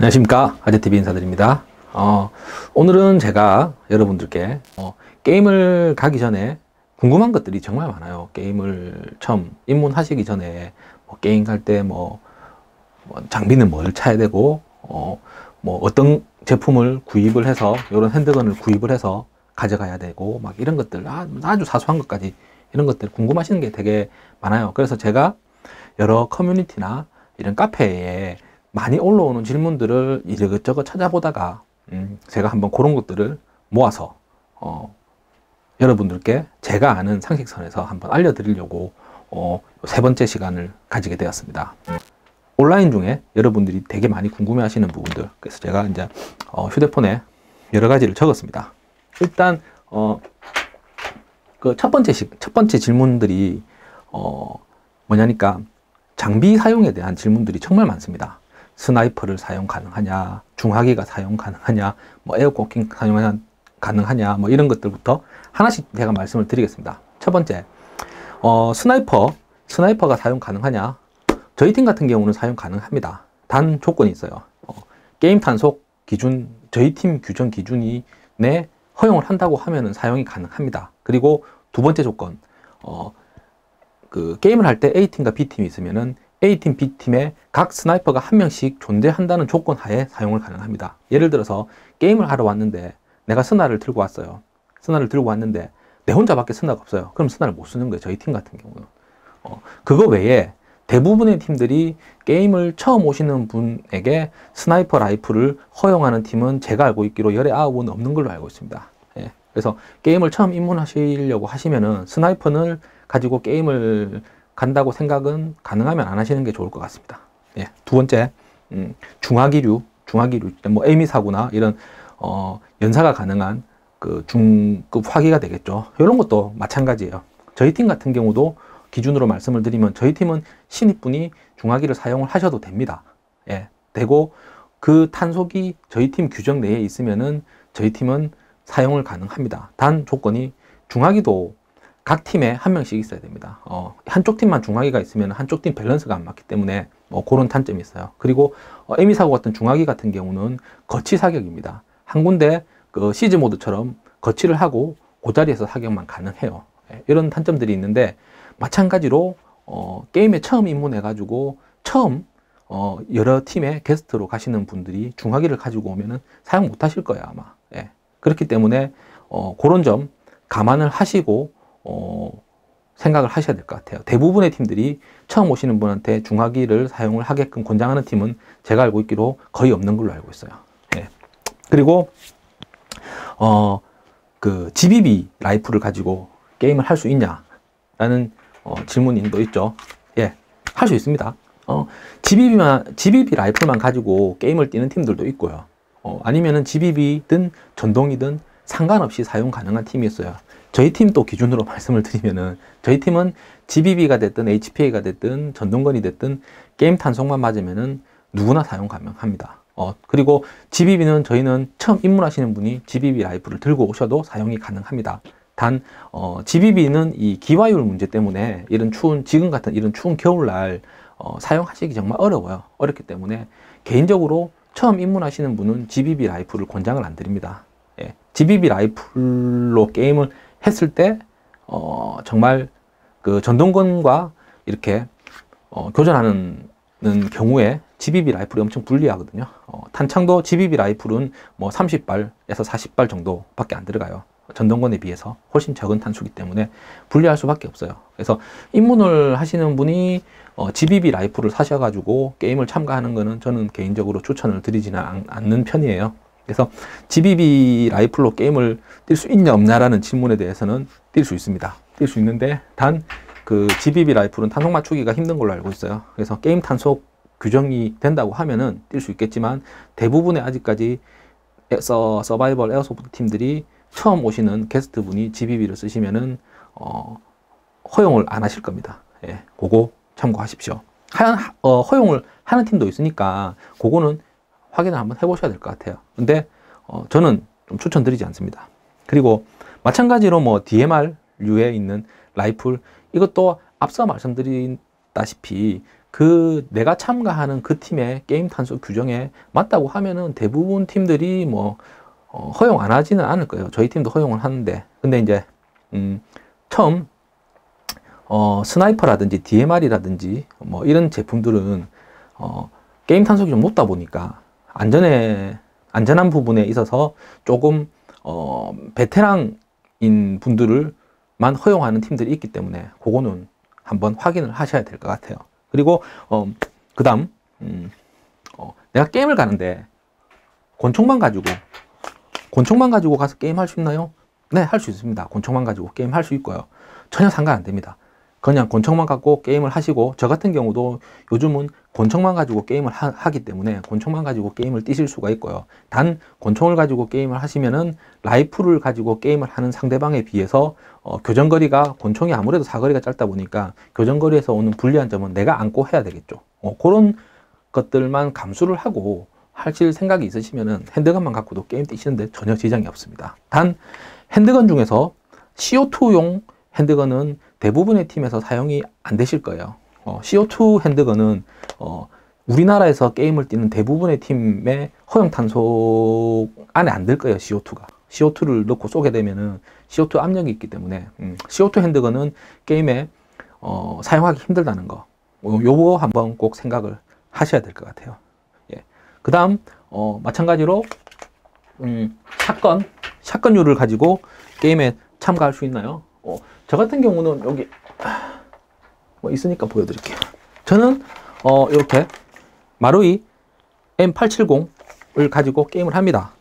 안녕하십니까, 아재TV 인사드립니다. 오늘은 제가 여러분들께 게임을 가기 전에 궁금한 것들이 정말 많아요. 게임을 처음 입문하시기 전에 게임 갈 때 장비는 뭘 차야 되고 어떤 제품을 구입을 해서 이런 핸드건을 구입을 해서 가져가야 되고 막 이런 것들, 아주 사소한 것까지 이런 것들 궁금하시는 게 되게 많아요. 그래서 제가 여러 커뮤니티나 이런 카페에 많이 올라오는 질문들을 이것저것 찾아보다가 제가 한번 그런 것들을 모아서 여러분들께 제가 아는 상식선에서 한번 알려드리려고 세 번째 시간을 가지게 되었습니다. 온라인 중에 여러분들이 되게 많이 궁금해 하시는 부분들, 그래서 제가 이제 휴대폰에 여러 가지를 적었습니다. 일단 그 첫 번째 질문들이 뭐냐니까 장비 사용에 대한 질문들이 정말 많습니다. 스나이퍼를 사용 가능하냐, 중화기가 사용 가능하냐, 에어코킹 사용 가능하냐, 이런 것들부터 하나씩 제가 말씀을 드리겠습니다. 첫 번째, 스나이퍼가 사용 가능하냐? 저희 팀 같은 경우는 사용 가능합니다. 단 조건이 있어요. 게임 탄속 기준, 저희 팀 규정 기준이 내 허용을 한다고 하면은 사용이 가능합니다. 그리고 두 번째 조건, 그 게임을 할 때 A팀과 B팀이 있으면은 A팀, B팀에 각 스나이퍼가 한 명씩 존재한다는 조건 하에 사용을 가능합니다. 예를 들어서 게임을 하러 왔는데 내가 스나를 들고 왔어요. 스나를 들고 왔는데 내 혼자밖에 스나가 없어요. 그럼 스나를 못 쓰는 거예요. 저희 팀 같은 경우는. 그거 외에 대부분의 팀들이 게임을 처음 오시는 분에게 스나이퍼 라이플을 허용하는 팀은 제가 알고 있기로 19은 없는 걸로 알고 있습니다. 예. 그래서 게임을 처음 입문하시려고 하시면은 스나이퍼를 가지고 게임을 간다고 생각은 가능하면 안 하시는 게 좋을 것 같습니다. 예. 두 번째, 중화기류, 에미사구나 이런 연사가 가능한 그 중급 화기가 되겠죠. 이런 것도 마찬가지예요. 저희 팀 같은 경우도 기준으로 말씀을 드리면 저희 팀은 신입분이 중화기를 사용을 하셔도 됩니다. 예. 되고 그 탄속이 저희 팀 규정 내에 있으면은 저희 팀은 사용을 가능합니다. 단 조건이 중화기도 각 팀에 한 명씩 있어야 됩니다. 한쪽 팀만 중화기가 있으면 한쪽 팀 밸런스가 안 맞기 때문에 그런 단점이 있어요. 그리고 에미사고 같은 중화기 같은 경우는 거치 사격입니다. 한 군데 그 시즈 모드처럼 거치를 하고 그 자리에서 사격만 가능해요. 이런 단점들이 있는데 마찬가지로 게임에 처음 입문해 가지고 처음 여러 팀의 게스트로 가시는 분들이 중화기를 가지고 오면은 사용 못 하실 거예요, 아마. 예. 그렇기 때문에 그런 점 감안을 하시고 생각을 하셔야 될 것 같아요. 대부분의 팀들이 처음 오시는 분한테 중화기를 사용을 하게끔 권장하는 팀은 제가 알고 있기로 거의 없는 걸로 알고 있어요. 예. 그리고 그 GBB 라이플을 가지고 게임을 할 수 있냐라는 질문이 또 있죠. 예, 할 수 있습니다. GBB 라이플만 가지고 게임을 뛰는 팀들도 있고요. 아니면은 GBB든 전동이든 상관없이 사용 가능한 팀이 있어요. 저희 팀 또 기준으로 말씀을 드리면은 저희 팀은 GBB가 됐든 HPA가 됐든 전동건이 됐든 게임 탄속만 맞으면은 누구나 사용 가능합니다. 그리고 GBB는 저희는 처음 입문하시는 분이 GBB 라이플을 들고 오셔도 사용이 가능합니다. 단 GBB는 이 기화율 문제 때문에 지금 같은 이런 추운 겨울날 사용하시기 정말 어려워요. 어렵기 때문에 개인적으로 처음 입문하시는 분은 GBB 라이플을 권장을 안 드립니다. 예. GBB 라이플로 게임을 했을 때 정말 그 전동건과 이렇게 교전하는 경우에 GBB 라이플이 엄청 불리하거든요. 탄창도 GBB 라이플은 30발에서 40발 정도밖에 안 들어가요. 전동건에 비해서 훨씬 적은 탄수기 때문에 불리할 수밖에 없어요. 그래서 입문을 하시는 분이 GBB 라이플을 사셔가지고 게임을 참가하는 거는 저는 개인적으로 추천을 드리지는 않는 편이에요. 그래서 GBB 라이플로 게임을 뛸 수 있냐 없냐라는 질문에 대해서는 뛸 수 있습니다. 뛸 수 있는데 단 그 GBB 라이플은 탄속 맞추기가 힘든 걸로 알고 있어요. 그래서 게임 탄속 규정이 된다고 하면은 뛸 수 있겠지만 대부분의 아직까지 서바이벌 에어소프트 팀들이 처음 오시는 게스트 분이 GBB를 쓰시면은 허용을 안 하실 겁니다. 예, 그거 참고하십시오. 허용을 하는 팀도 있으니까 그거는 확인을 한번 해보셔야 될 것 같아요. 근데 저는 좀 추천드리지 않습니다. 그리고 마찬가지로 DMR류에 있는 라이플, 이것도 앞서 말씀드렸다시피 내가 참가하는 그 팀의 게임 탄속 규정에 맞다고 하면은 대부분 팀들이 뭐 허용 안 하지는 않을 거예요. 저희 팀도 허용을 하는데, 근데 이제 처음 스나이퍼라든지 DMR이라든지 뭐 이런 제품들은 게임 탄속이 좀 높다 보니까 안전한 부분에 있어서 조금 베테랑인 분들만 허용하는 팀들이 있기 때문에 그거는 한번 확인을 하셔야 될 것 같아요. 그리고 그 다음 내가 게임을 가는데 권총만 가지고 가서 게임 할 수 있나요? 네, 할 수 있습니다. 권총만 가지고 게임 할 수 있고요. 전혀 상관 안 됩니다. 그냥 권총만 갖고 게임을 하시고, 저 같은 경우도 요즘은 권총만 가지고 게임을 하기 때문에 권총만 가지고 게임을 뛰실 수가 있고요. 단 권총을 가지고 게임을 하시면은 라이플을 가지고 게임을 하는 상대방에 비해서 교전거리가, 권총이 아무래도 사거리가 짧다 보니까 교전거리에서 오는 불리한 점은 내가 안고 해야 되겠죠. 그런 것들만 감수를 하고 하실 생각이 있으시면은 핸드건만 갖고도 게임 뛰시는데 전혀 지장이 없습니다. 단 핸드건 중에서 CO2용 핸드건은 대부분의 팀에서 사용이 안 되실 거예요. CO2 핸드건은 우리나라에서 게임을 뛰는 대부분의 팀의 허용 탄속 안에 안 들 거예요. CO2를 넣고 쏘게 되면은 CO2 압력이 있기 때문에 CO2 핸드건은 게임에 사용하기 힘들다는 거, 요거 한번 꼭 생각을 하셔야 될 것 같아요. 예. 그 다음 마찬가지로 샷건류를 가지고 게임에 참가할 수 있나요? 저 같은 경우는 여기 뭐 있으니까 보여드릴게요. 저는 이렇게 마루이 M870을 가지고 게임을 합니다.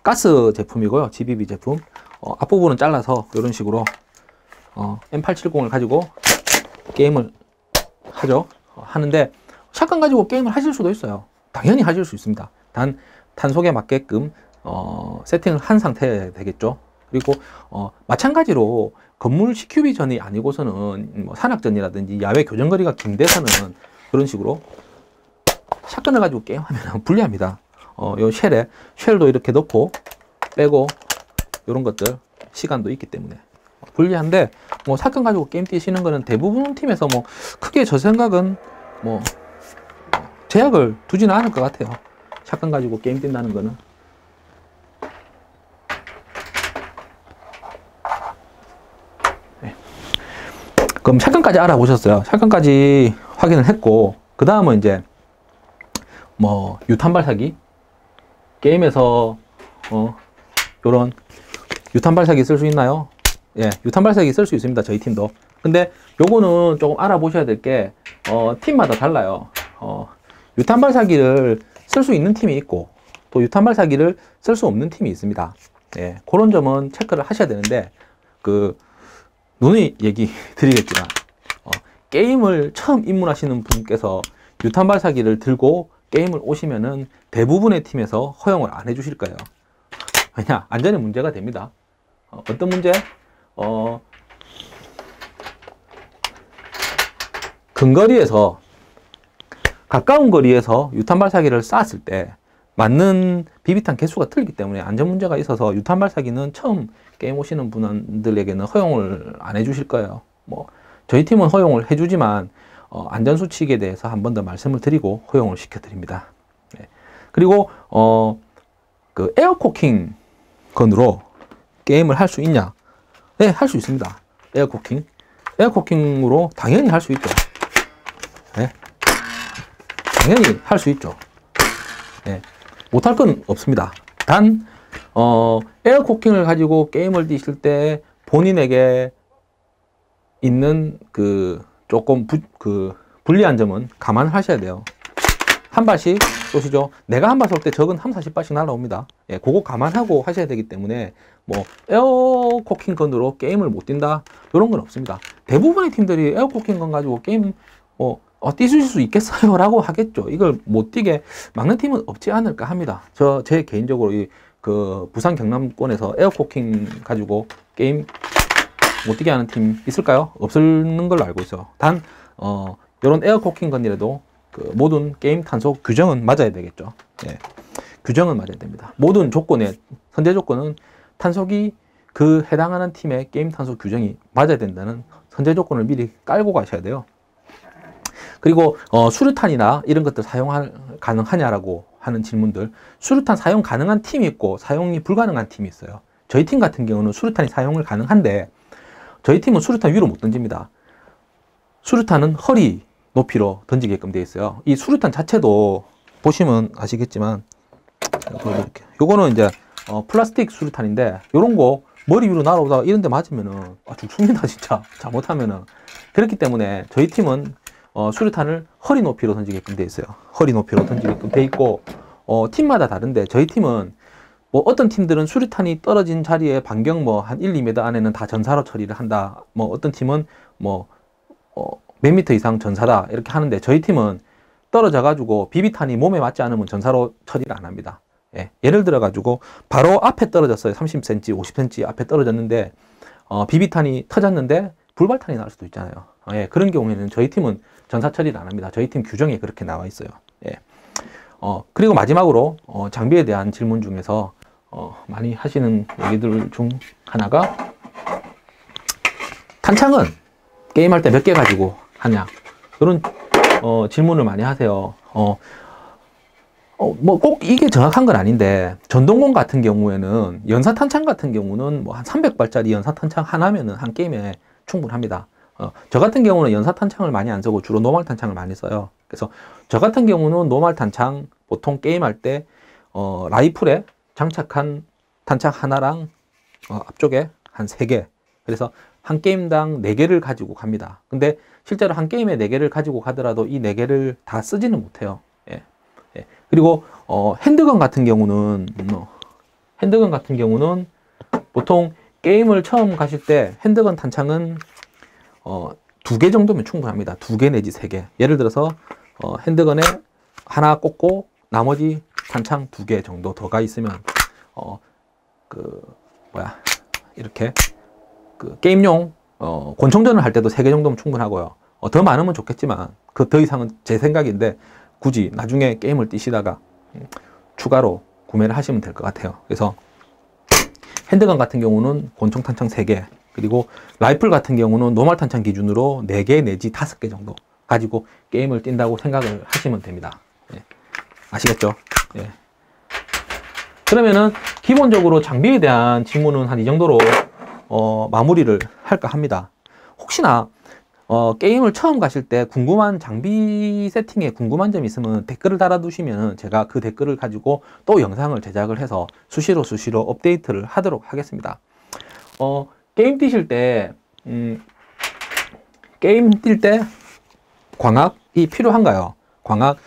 가스 제품이고요. GBB 제품. 앞부분은 잘라서 이런 식으로 M870을 가지고 게임을 하는데, 샷건 가지고 게임을 하실 수도 있어요. 당연히 하실 수 있습니다. 단 탄속에 맞게끔 세팅을 한 상태여야 되겠죠. 그리고 마찬가지로 건물 CQB 전이 아니고서는 뭐 산악전이라든지 야외 교전거리가 긴 데서는 그런 식으로 샷건을 가지고 게임하면 불리합니다. 요 쉘도 이렇게 넣고 빼고 이런 것들 시간도 있기 때문에 불리한데, 뭐 샷건 가지고 게임 뛰시는 거는 대부분 팀에서 뭐 크게 저 생각은 뭐 제약을 두지는 않을 것 같아요. 샷건 가지고 게임 뛴다는 거는. 그럼 샷건까지 알아보셨어요. 샷건까지 확인을 했고, 그 다음은 이제 뭐 유탄 발사기, 게임에서 요런 유탄 발사기 쓸 수 있나요? 예, 유탄 발사기 쓸 수 있습니다. 저희 팀도. 근데 요거는 조금 알아보셔야 될 게 팀마다 달라요. 유탄 발사기를 쓸 수 있는 팀이 있고 또 유탄 발사기를 쓸 수 없는 팀이 있습니다. 예, 그런 점은 체크를 하셔야 되는데, 누누이 얘기 드리겠지만 게임을 처음 입문하시는 분께서 유탄 발사기를 들고 게임을 오시면은 대부분의 팀에서 허용을 안 해주실 거예요. 왜냐? 안전에 문제가 됩니다. 어떤 문제? 근거리에서, 가까운 거리에서 유탄 발사기를 쐈을 때 맞는 비비탄 개수가 틀리기 때문에 안전 문제가 있어서 유탄 발사기는 처음 게임 오시는 분들에게는 허용을 안 해주실 거예요. 뭐 저희 팀은 허용을 해주지만 안전 수칙에 대해서 한 번 더 말씀을 드리고 허용을 시켜드립니다. 네. 그리고 그 에어코킹 건으로 게임을 할 수 있냐? 네, 할 수 있습니다. 에어코킹으로 당연히 할 수 있죠. 네. 당연히 할 수 있죠. 네. 못할 건 없습니다. 단 에어코킹을 가지고 게임을 뛰실 때 본인에게 있는 조금 불리한 점은 감안하셔야 돼요. 한 발씩 쏘시죠. 내가 한 발 쏠 때 적은 30발씩 날아옵니다. 예, 그거 감안하고 하셔야 되기 때문에 뭐 에어코킹 건으로 게임을 못 뛴다 이런 건 없습니다. 대부분의 팀들이 에어코킹 건 가지고 게임 뛰실 수 있겠어요? 라고 하겠죠. 이걸 못 뛰게 막는 팀은 없지 않을까 합니다. 제 개인적으로 부산 경남권에서 에어코킹 가지고 게임 못 뛰게 하는 팀 있을까요? 없는 걸로 알고 있어요. 단 이런 에어코킹 건이라도 모든 게임 탄속 규정은 맞아야 되겠죠. 예, 규정은 맞아야 됩니다. 모든 선제 조건은 탄속이 해당하는 팀의 게임 탄속 규정이 맞아야 된다는 선제 조건을 미리 깔고 가셔야 돼요. 그리고 수류탄이나 이런 것들 가능하냐라고 하는 질문들. 수류탄 사용 가능한 팀이 있고 사용이 불가능한 팀이 있어요. 저희 팀 같은 경우는 수류탄이 사용을 가능한데 저희 팀은 수류탄 위로 못 던집니다. 수류탄은 허리 높이로 던지게끔 되어 있어요. 이 수류탄 자체도 보시면 아시겠지만 요거는 이제 플라스틱 수류탄인데 요런 거 머리 위로 날아오다가 이런 데 맞으면은 죽습니다 진짜 잘못하면은. 그렇기 때문에 저희 팀은 수류탄을 허리 높이로 던지게끔 되어 있어요. 허리 높이로 던지게끔 되어 있고 팀마다 다른데 저희 팀은 뭐 어떤 팀들은 수류탄이 떨어진 자리에 반경 뭐 한 1, 2m 안에는 다 전사로 처리를 한다. 뭐 어떤 팀은 뭐 몇 미터 이상 전사다 이렇게 하는데 저희 팀은 떨어져 가지고 비비탄이 몸에 맞지 않으면 전사로 처리를 안 합니다. 예. 예를 들어 가지고 바로 앞에 떨어졌어요. 30cm, 50cm 앞에 떨어졌는데 비비탄이 터졌는데 불발탄이 날 수도 있잖아요. 예. 그런 경우에는 저희 팀은 전사 처리를 안 합니다. 저희 팀 규정에 그렇게 나와 있어요. 예. 그리고 마지막으로 장비에 대한 질문 중에서 많이 하시는 얘기들 중 하나가 탄창은 게임할 때 몇 개 가지고 하냐 이런 질문을 많이 하세요. 뭐 꼭 이게 정확한 건 아닌데 전동공 같은 경우에는 연사탄창 같은 경우는 뭐 한 300발짜리 연사탄창 하나면은 한 게임에 충분합니다. 저 같은 경우는 연사탄창을 많이 안 쓰고 주로 노말 탄창을 많이 써요. 그래서 저 같은 경우는 노말 탄창 보통 게임할 때 라이플에 장착한 탄창 하나랑 앞쪽에 한 3개, 그래서 한 게임당 4개를 가지고 갑니다. 근데 실제로 한 게임에 4개를 가지고 가더라도 이 4개를 다 쓰지는 못해요. 예. 예. 그리고 핸드건 같은 경우는 보통 게임을 처음 가실 때 핸드건 탄창은 2개 정도면 충분합니다. 2개 내지 3개. 예를 들어서 핸드건에 하나 꽂고 나머지 탄창 2개 정도 더 가 있으면 이렇게 게임용 권총전을 할 때도 3개 정도면 충분하고요. 더 많으면 좋겠지만 그 더 이상은 제 생각인데 굳이 나중에 게임을 뛰시다가 추가로 구매를 하시면 될 것 같아요. 그래서 핸드건 같은 경우는 권총 탄창 3개, 그리고 라이플 같은 경우는 노말 탄창 기준으로 4개 내지 5개 정도 가지고 게임을 뛴다고 생각을 하시면 됩니다. 예. 아시겠죠? 예. 그러면은 기본적으로 장비에 대한 질문은 한 이 정도로 마무리를 할까 합니다. 혹시나 게임을 처음 가실 때 궁금한 장비 세팅에 궁금한 점이 있으면 댓글을 달아두시면 제가 그 댓글을 가지고 또 영상을 제작을 해서 수시로 업데이트를 하도록 하겠습니다. 게임 뛰실 때 게임 뛸 때 광학이 필요한가요? 광학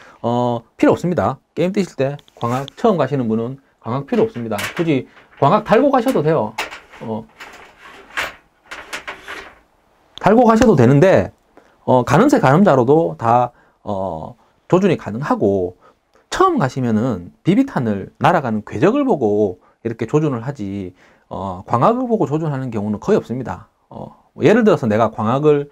필요 없습니다. 게임 뛰실 때 광학 처음 가시는 분은 광학 필요 없습니다. 굳이 광학 달고 가셔도 돼요. 달고 가셔도 되는데 가늠새 가늠자로도 다 조준이 가능하고, 처음 가시면은 비비탄을 날아가는 궤적을 보고 이렇게 조준을 하지 광학을 보고 조준하는 경우는 거의 없습니다. 예를 들어서 내가 광학을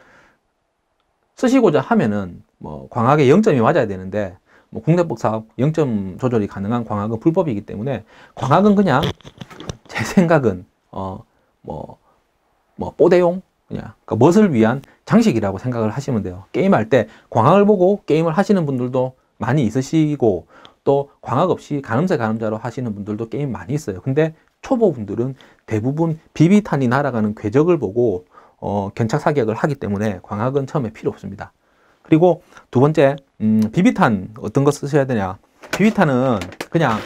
쓰시고자 하면은 뭐 광학의 0점이 맞아야 되는데 뭐 국내법상 0점 조절이 가능한 광학은 불법이기 때문에 광학은 그냥 제 생각은 뽀대용, 그냥 그러니까 멋을 위한 장식이라고 생각을 하시면 돼요. 게임할 때 광학을 보고 게임을 하시는 분들도 많이 있으시고, 또 광학 없이 가늠새 가늠자로 하시는 분들도 게임 많이 있어요. 근데 초보분들은 대부분 비비탄이 날아가는 궤적을 보고 견착 사격을 하기 때문에 광학은 처음에 필요 없습니다. 그리고 두 번째, 비비탄 어떤 거 쓰셔야 되냐. 비비탄은 그냥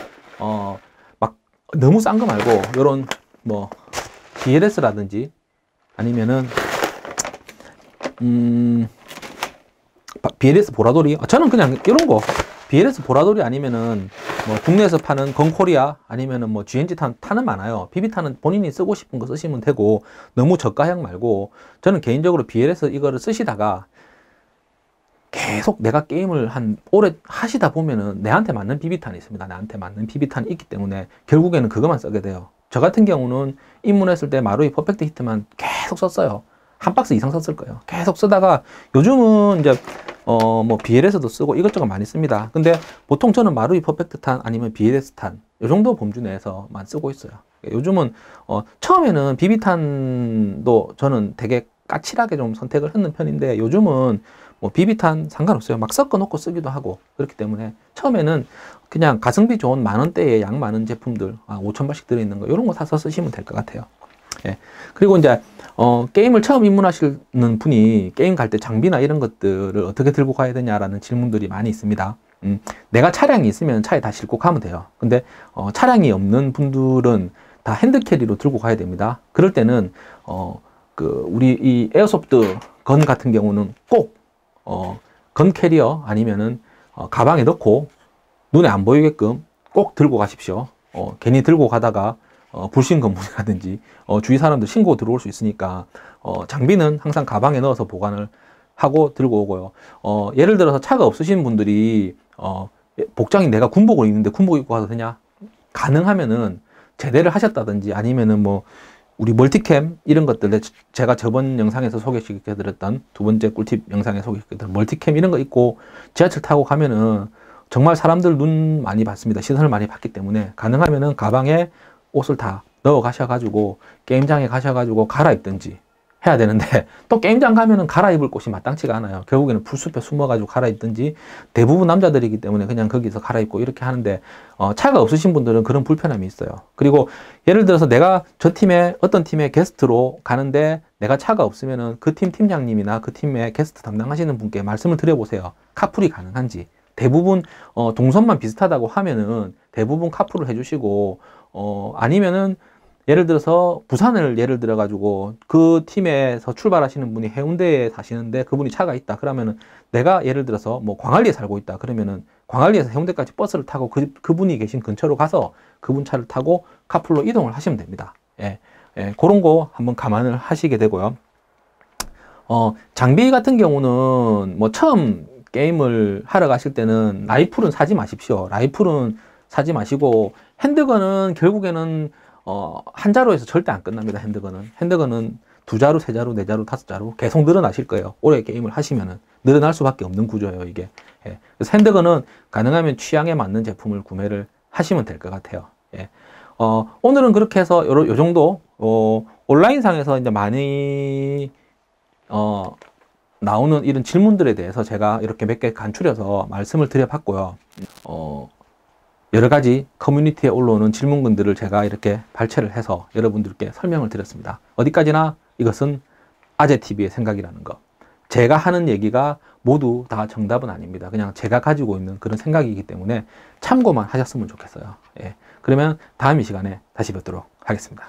막 너무 싼 거 말고 요런 뭐 BLS라든지 아니면은 BLS 보라돌이, 저는 그냥 이런 거 BLS 보라돌이 아니면은 뭐 국내에서 파는 건코리아 아니면은 뭐 GNG 탄은 많아요. 비비탄은 본인이 쓰고 싶은 거 쓰시면 되고, 너무 저가형 말고, 저는 개인적으로 BLS 이거를 쓰시다가 계속 내가 게임을 한 오래 하시다 보면은 내한테 맞는 비비탄이 있습니다. 나한테 맞는 비비탄이 있기 때문에 결국에는 그것만 쓰게 돼요. 저 같은 경우는 입문했을 때 마루이 퍼펙트 히트만 계속 썼어요. 한 박스 이상 썼을 거예요. 계속 쓰다가 요즘은 이제 뭐 BLS도 쓰고 이것저것 많이 씁니다. 근데 보통 저는 마루이 퍼펙트 탄 아니면 BLS 탄 요 정도 범주 내에서만 쓰고 있어요. 요즘은 처음에는 비비탄도 저는 되게 까칠하게 좀 선택을 했는 편인데, 요즘은 뭐 비비탄 상관없어요. 막 섞어 놓고 쓰기도 하고 그렇기 때문에 처음에는 그냥 가성비 좋은 만원대의 양 많은 제품들 5,000발씩 들어있는 거 이런 거 사서 쓰시면 될 것 같아요. 예. 그리고 이제 게임을 처음 입문하시는 분이 게임 갈 때 장비나 이런 것들을 어떻게 들고 가야 되냐라는 질문들이 많이 있습니다. 내가 차량이 있으면 차에 다 싣고 가면 돼요. 근데 차량이 없는 분들은 다 핸드캐리로 들고 가야 됩니다. 그럴 때는 우리 이 에어소프트 건 같은 경우는 꼭 건 캐리어 아니면은 가방에 넣고 눈에 안 보이게끔 꼭 들고 가십시오. 괜히 들고 가다가 불신 검문이라든지 주위 사람들 신고 들어올 수 있으니까 장비는 항상 가방에 넣어서 보관을 하고 들고 오고요. 예를 들어서 차가 없으신 분들이 복장이 내가 군복을 입는데 군복 입고 가도 되냐? 가능하면은 제대를 하셨다든지 아니면은 뭐 우리 멀티캠 이런 것들 제가 저번 영상에서 소개시켜드렸던 두 번째 꿀팁 영상에 소개시켜드렸던 멀티캠 이런 거 있고 지하철 타고 가면은 정말 사람들 눈 많이 받습니다. 시선을 많이 받기 때문에 가능하면은 가방에 옷을 다 넣어 가셔가지고 게임장에 가셔가지고 갈아입든지 해야 되는데 또 게임장 가면은 갈아입을 곳이 마땅치가 않아요. 결국에는 풀숲에 숨어가지고 갈아입든지 대부분 남자들이기 때문에 그냥 거기서 갈아입고 이렇게 하는데 차가 없으신 분들은 그런 불편함이 있어요. 그리고 예를 들어서 내가 저 팀에 어떤 팀에 게스트로 가는데 내가 차가 없으면은 그 팀 팀장님이나 그 팀의 게스트 담당하시는 분께 말씀을 드려보세요. 카풀이 가능한지. 대부분 동선만 비슷하다고 하면은 대부분 카풀을 해주시고 아니면은 예를 들어서 부산을 예를 들어 가지고 그 팀에서 출발하시는 분이 해운대에 사시는데 그분이 차가 있다 그러면은 내가 예를 들어서 뭐 광안리에 살고 있다 그러면은 광안리에서 해운대까지 버스를 타고 그분이 계신 근처로 가서 그분 차를 타고 카풀로 이동을 하시면 됩니다. 예, 그런 거 한번 감안을 하시게 되고요. 장비 같은 경우는 뭐 처음 게임을 하러 가실 때는 라이플은 사지 마십시오. 라이플은 사지 마시고 핸드건은 결국에는 한 자루에서 절대 안 끝납니다. 핸드건은 두 자루, 세 자루, 네 자루, 다섯 자루 계속 늘어나실 거예요. 오래 게임을 하시면은 늘어날 수밖에 없는 구조예요, 이게. 예. 그래서 핸드건은 가능하면 취향에 맞는 제품을 구매를 하시면 될 것 같아요. 예. 오늘은 그렇게 해서 요 정도 온라인상에서 이제 많이 나오는 이런 질문들에 대해서 제가 이렇게 몇 개 간추려서 말씀을 드려봤고요. 여러 가지 커뮤니티에 올라오는 질문들을 제가 이렇게 발췌를 해서 여러분들께 설명을 드렸습니다. 어디까지나 이것은 아재TV의 생각이라는 거. 제가 하는 얘기가 모두 다 정답은 아닙니다. 그냥 제가 가지고 있는 그런 생각이기 때문에 참고만 하셨으면 좋겠어요. 예. 그러면 다음 이 시간에 다시 뵙도록 하겠습니다.